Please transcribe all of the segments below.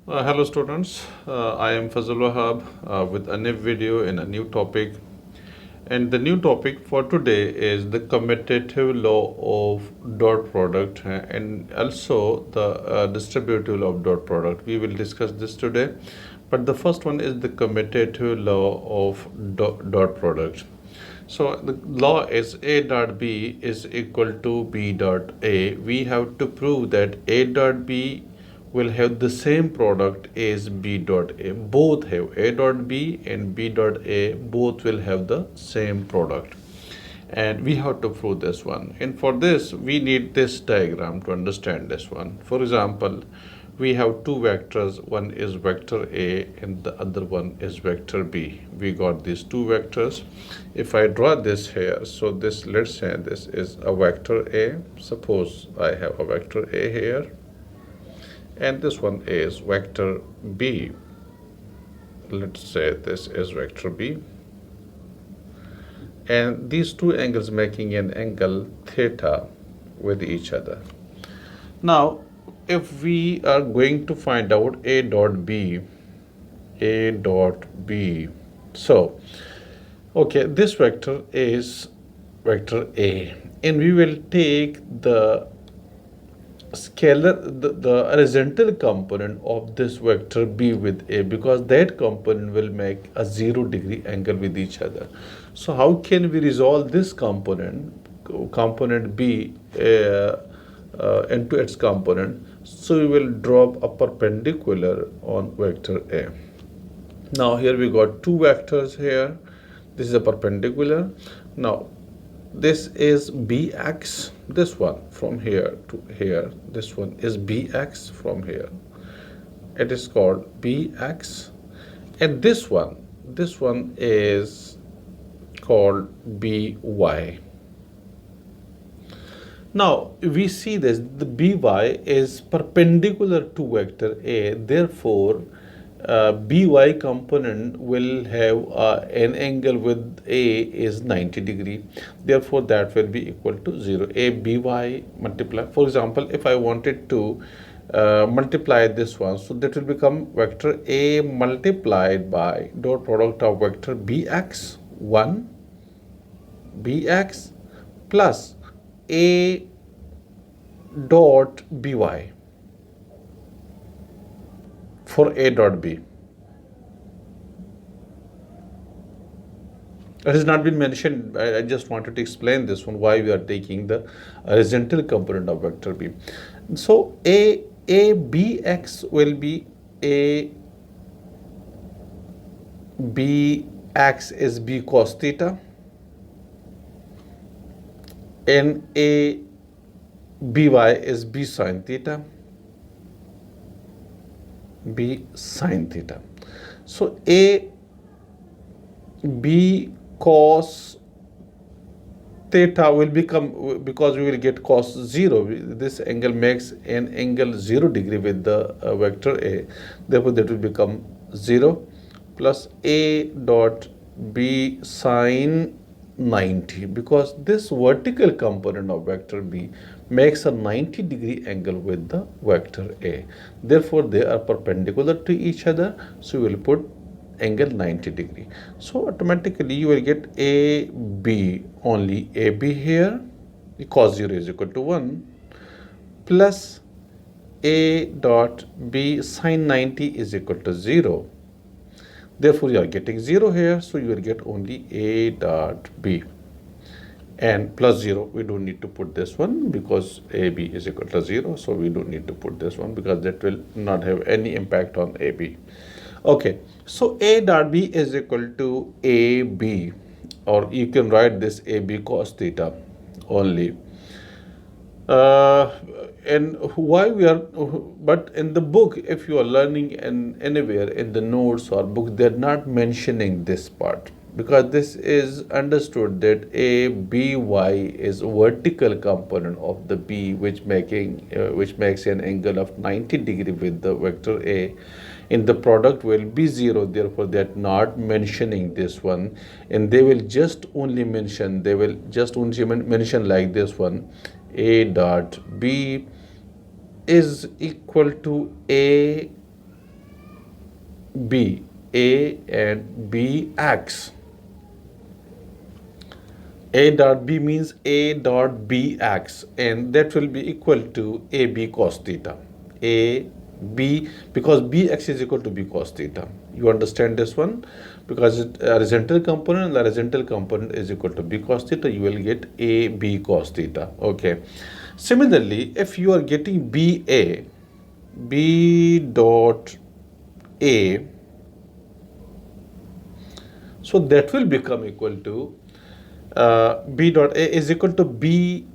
Hello students, I am FAZAL Wahab with a new video and a new topic. And the new topic for today is the commutative law of dot product and also the distributive law of dot product. We will discuss this today. But the first one is the commutative law of dot product. So the law is A dot B is equal to B dot A. We have to prove that A dot B will have the same product as B dot A. Both have A dot B and B dot A, both will have the same product. And we have to prove this one. And for this, we need this diagram to understand this one. For example, we have two vectors. One is vector A and the other one is vector B. We got these two vectors. If I draw this here, so this, let's say this is a vector A. Suppose I have a vector A here and this one is vector B. Let's say this is vector B, and these two angles making an angle theta with each other. Now if we are going to find out A dot B, so okay, this vector is vector A, and we will take the scalar, the horizontal component of this vector B with A, because that component will make a 0-degree angle with each other. So how can we resolve this component B into its component? So we will drop a perpendicular on vector A. Now here we got two vectors here. This is a perpendicular. Now this is bx, this one from here to here, this one is bx from here, it is called bx, and this one is called by. Now we see this, the by is perpendicular to vector A, therefore by component will have an angle with A is 90-degree, therefore that will be equal to 0. A by multiply, for example, if I wanted to multiply this one, so that will become vector A multiplied by dot product of vector bx 1 bx plus A dot by for A dot B. It has not been mentioned. I just wanted to explain this one, why we are taking the horizontal component of vector B. So A bx will be A bx is B cos theta, and A by is B sin theta. B sin theta. So A B cos theta will become, because we will get cos 0, this angle makes an angle 0-degree with the vector A, therefore that will become 0 plus A dot B sin 90, because this vertical component of vector B makes a 90-degree angle with the vector A, therefore they are perpendicular to each other, so we will put angle 90-degree. So automatically you will get AB, only AB here, cos 0 is equal to 1, plus A dot B sin 90 is equal to 0. Therefore you are getting 0 here, so you will get only A dot B, and plus 0, we don't need to put this one because AB is equal to 0, so we don't need to put this one because that will not have any impact on AB. Okay, so A dot B is equal to AB, or you can write this AB cos theta only. And why we are, but in the book, if you are learning in anywhere in the notes or book, they're not mentioning this part, because this is understood that A by is vertical component of the B, which makes an angle of 90-degree with the vector A, and the product will be 0, therefore they are not mentioning this one, and they will just only mention like this one, A dot B is equal to A B, A and B x. A dot B means A dot B x, and that will be equal to AB cos theta. A B, because Bx is equal to B cos theta. You understand this one? Because horizontal component and the horizontal component is equal to B cos theta, you will get A B cos theta. Okay. Similarly, if you are getting BA, B dot A, so that will become equal to B dot A is equal to B.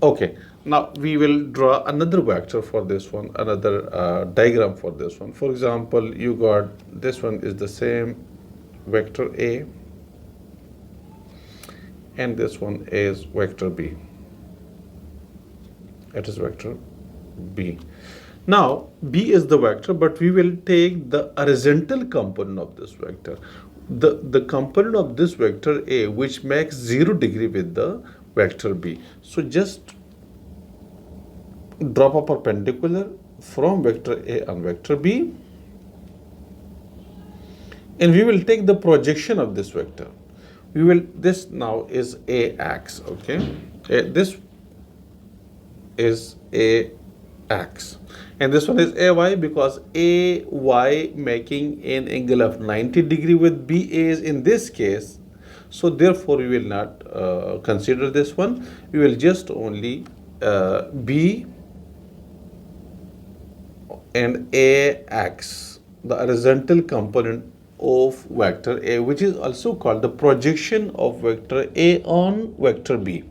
Okay, now we will draw another vector for this one, another diagram for this one. For example, you got this one is the same vector A, and this one is vector B. It is vector B. Now B is the vector, but we will take the horizontal component of this vector, the component of this vector A, which makes 0 degree with the vector B. So just drop a perpendicular from vector A and vector B, and we will take the projection of this vector. This now is AX, okay? This is AX, and this one is AY, because AY making an angle of 90 degree with BA is in this case. So therefore we will not consider this one. We will just only B and AX, the horizontal component of vector A, which is also called the projection of vector A on vector B.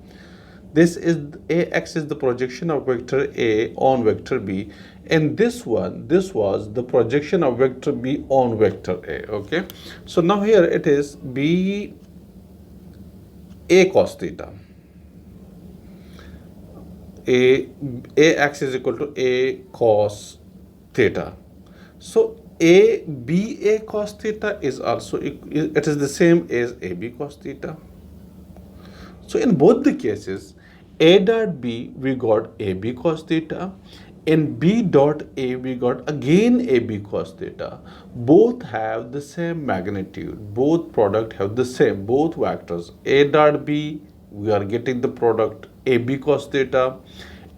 This is AX is the projection of vector A on vector B, and this was the projection of vector B on vector A. Okay, so now here it is B A cos theta. AX is equal to A cos theta. So ABA cos theta is also, it is the same as AB cos theta. So in both the cases, A dot B we got AB cos theta, and B dot A we got again AB cos theta. Both have the same magnitude, both product have the same, both vectors A dot B we are getting the product AB cos theta,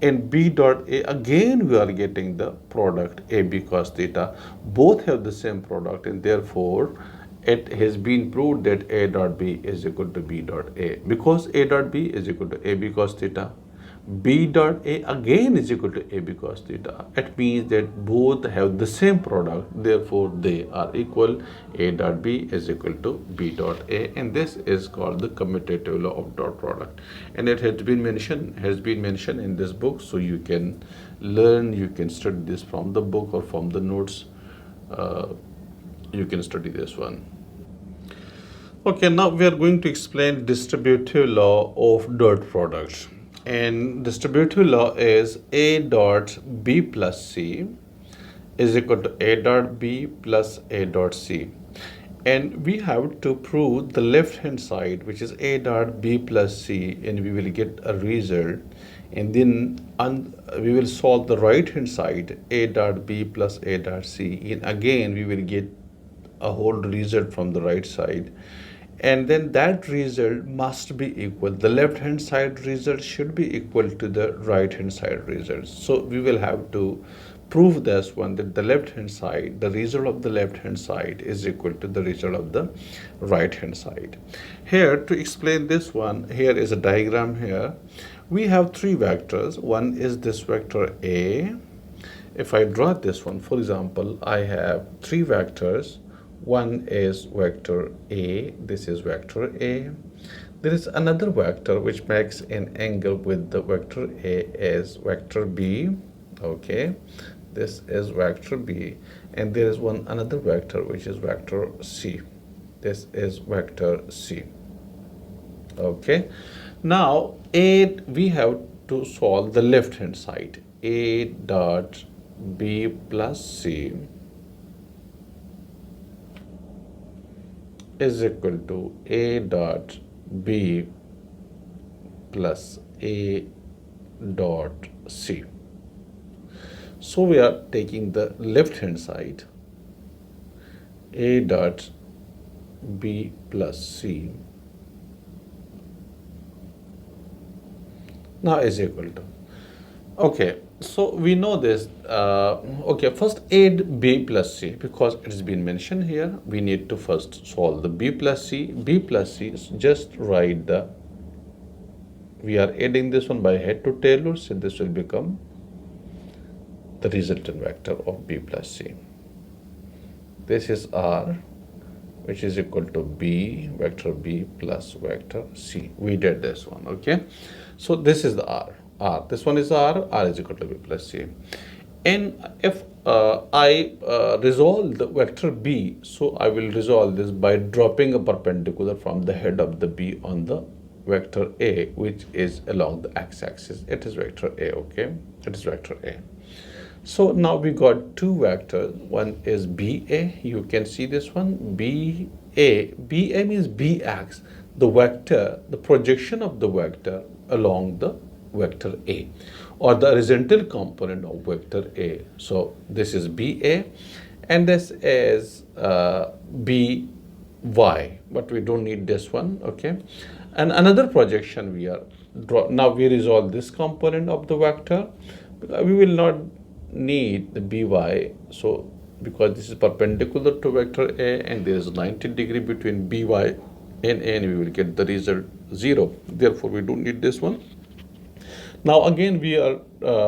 and B dot A again we are getting the product AB cos theta. Both have the same product, and therefore it has been proved that A dot B is equal to B dot A. Because A dot B is equal to AB cos theta, B dot A again is equal to AB cos theta. It means that both have the same product, therefore they are equal. A dot B is equal to B dot A, and this is called the commutative law of dot product. And it has been mentioned in this book, so you can learn, you can study this from the book or from the notes. You can study this one. Okay, now we are going to explain distributive law of dot product. And distributive law is A dot B plus C is equal to A dot B plus A dot C. And we have to prove the left hand side, which is A dot B plus C, and we will get a result. And then we will solve the right hand side, A dot B plus A dot C, and again we will get a whole result from the right side, and then that result must be equal. The left hand side result should be equal to the right hand side result. So we will have to prove this one, that the left hand side, the result of the left hand side is equal to the result of the right hand side. Here, to explain this one, here is a diagram. Here we have three vectors. One is this vector A. If I draw this one, for example, I have three vectors. One is vector A, this is vector A. There is another vector which makes an angle with the vector A as vector B. Okay, this is vector B, and there is another vector which is vector C. This is vector C. Okay, now we have to solve the left hand side. A dot B plus C is equal to A dot B plus A dot C. So we are taking the left hand side, A dot B plus C now is equal to. Okay, so we know this. Okay, first add B plus C because it's been mentioned here. We need to first solve the B plus C. B plus C is just write the, we are adding this one by head to tail, so this will become the resultant vector of B plus C. This is R, which is equal to B, vector B plus vector C. We did this one, okay? So this is the R. This one is R is equal to B plus C. And if I resolve the vector B, so I will resolve this by dropping a perpendicular from the head of the B on the vector A, which is along the x-axis. It is vector A, okay? It is vector A. So now we got two vectors. One is BA. You can see this one, BA. BA means BX, the vector, the projection of the vector along the vector A, or the horizontal component of vector A. So this is BA, and this is BY, but we don't need this one, okay? And another projection we are now we resolve this component of the vector. We will not need the by, so because this is perpendicular to vector A and there is 90 degree between by and A, and we will get the result 0. Therefore we don't need this one. Now again we are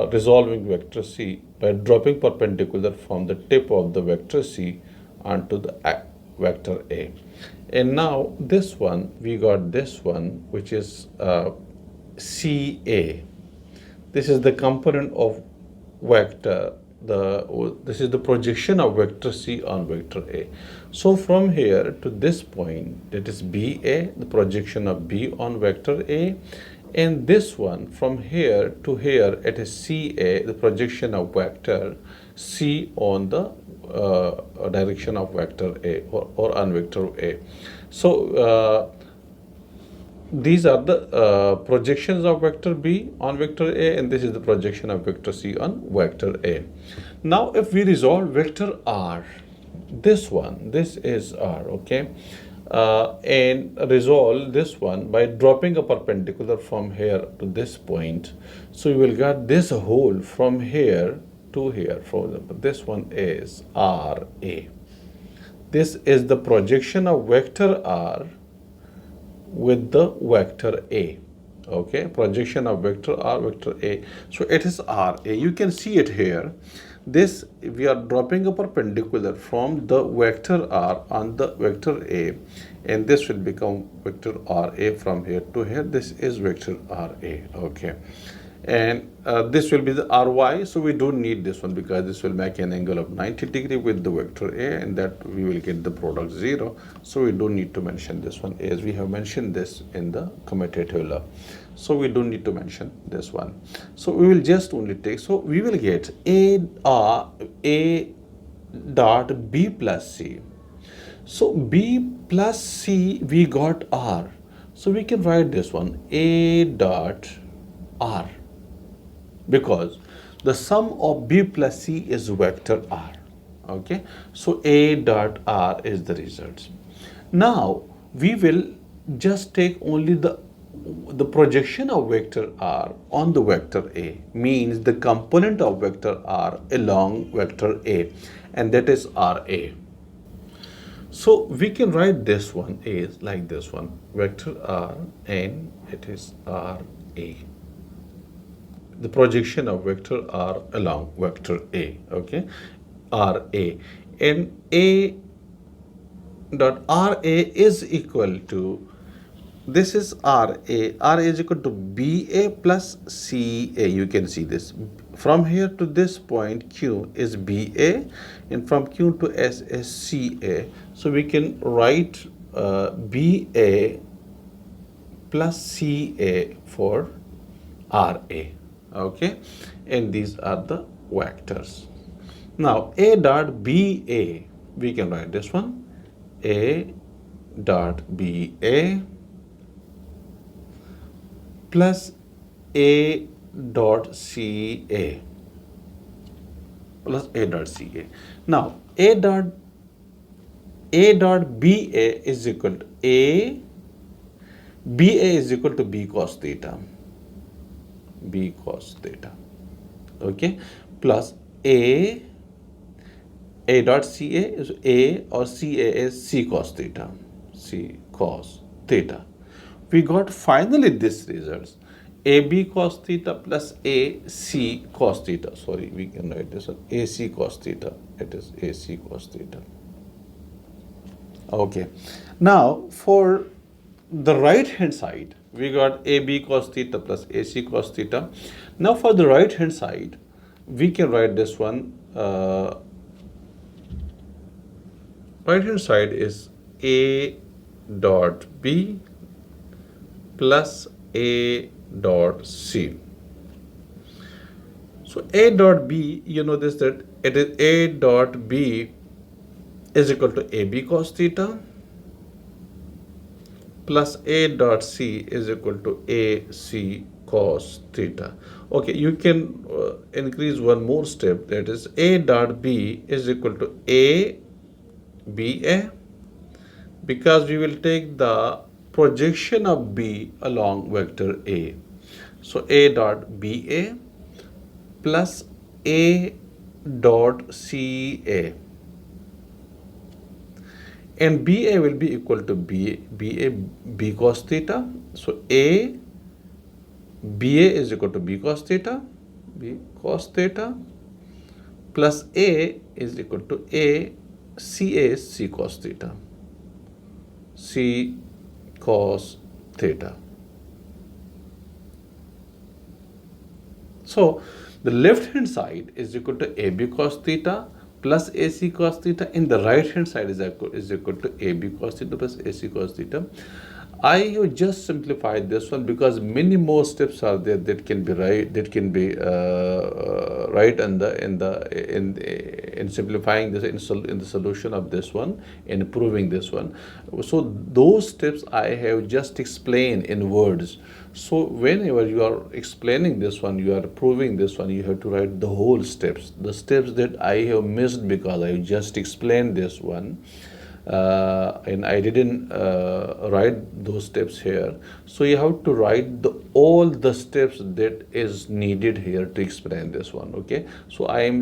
resolving vector C by dropping perpendicular from the tip of the vector C onto the vector A. And now this one, we got this one, which is CA. This is the component of vector, this is the projection of vector C on vector A. So from here to this point, that is BA, the projection of B on vector A, and this one from here to here, it is CA, the projection of vector C on the direction of vector A, or on vector A. So these are the projections of vector B on vector A, and this is the projection of vector C on vector A. Now if we resolve vector R, this one, this is R, okay, and resolve this one by dropping a perpendicular from here to this point, so you will get this whole from here to here. For example, this one is RA. This is the projection of vector R with the vector A, okay, projection of vector R, vector A. So it is RA. You can see it here. This, we are dropping a perpendicular from the vector R on the vector A, and this will become vector RA from here to here. This is vector RA, okay. And this will be the RY, so we don't need this one because this will make an angle of 90 degree with the vector A, and that we will get the product 0. So we don't need to mention this one, as we have mentioned this in the commutative law. So we don't need to mention this one. So we will just only take, so we will get A dot B plus C. So B plus C, we got R. So we can write this one, A dot R, because the sum of B plus C is vector R, okay. So A dot R is the result. Now we will just take only the projection of vector R on the vector A, means the component of vector R along vector A, and that is RA. So we can write this one is like this one, vector R, and it is RA, the projection of vector R along vector A, okay, RA, and A dot RA is equal to, this is RA is equal to BA plus CA. You can see this from here to this point, Q is BA, and from Q to S is CA. So we can write BA plus CA for RA, okay, and these are the vectors. Now A dot BA, we can write this one, A dot BA plus A dot CA plus A dot CA. Now A dot A dot BA is equal to BA is equal to B cos theta. B cos theta. Okay. Plus A dot CA is A, or CA is C cos theta. C cos theta. We got finally this results. AB cos theta plus AC cos theta. Sorry, we can write this as AC cos theta. It is AC cos theta. Okay. Now for the right hand side, we got AB cos theta plus AC cos theta. Now for the right hand side, we can write this one. Right hand side is A dot B plus A dot C. So A dot B, you know this, that it is A dot B is equal to AB cos theta plus A dot C is equal to AC cos theta. Okay, you can increase one more step, that is A dot B is equal to A BA, because we will take the projection of B along vector A. So A dot BA plus A dot CA, and BA will be equal to B cos theta. So A BA is equal to B cos theta plus A is equal to A CA C cos theta. C cos theta. So the left hand side is equal to AB cos theta plus AC cos theta, and the right hand side is equal to AB cos theta plus AC cos theta. I have just simplified this one because many more steps are there that can be right, right in simplifying this in the solution of this one, in proving this one. So those steps I have just explained in words. So whenever you are explaining this one, you are proving this one, you have to write the whole steps, the steps that I have missed because I just explained this one. And I didn't write those steps here. So you have to write all the steps that is needed here to explain this one. Okay, so I'm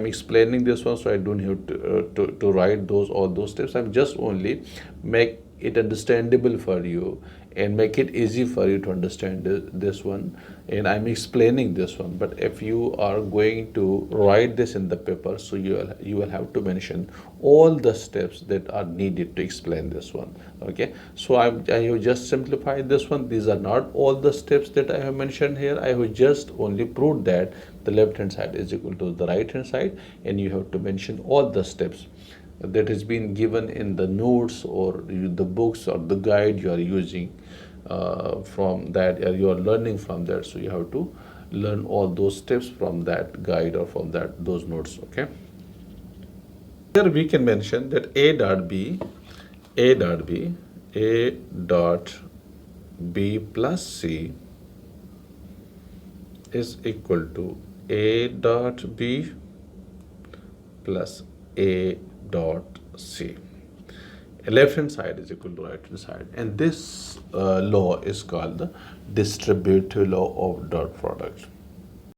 explaining this one, so I don't have to write all those steps. I'm just only make it understandable for you and make it easy for you to understand this one, and I'm explaining this one. But if you are going to write this in the paper, so you will have to mention all the steps that are needed to explain this one. Okay, so I have just simplified this one. These are not all the steps that I have mentioned here. I have just only proved that the left hand side is equal to the right hand side, and you have to mention all the steps that has been given in the notes or the books or the guide you are using. From that, you are learning from that, so you have to learn all those steps from that guide or from those notes. Okay, here we can mention that A dot B plus C is equal to A dot B plus A dot C. Left hand side is equal to right hand side, and this law is called the distributive law of dot product.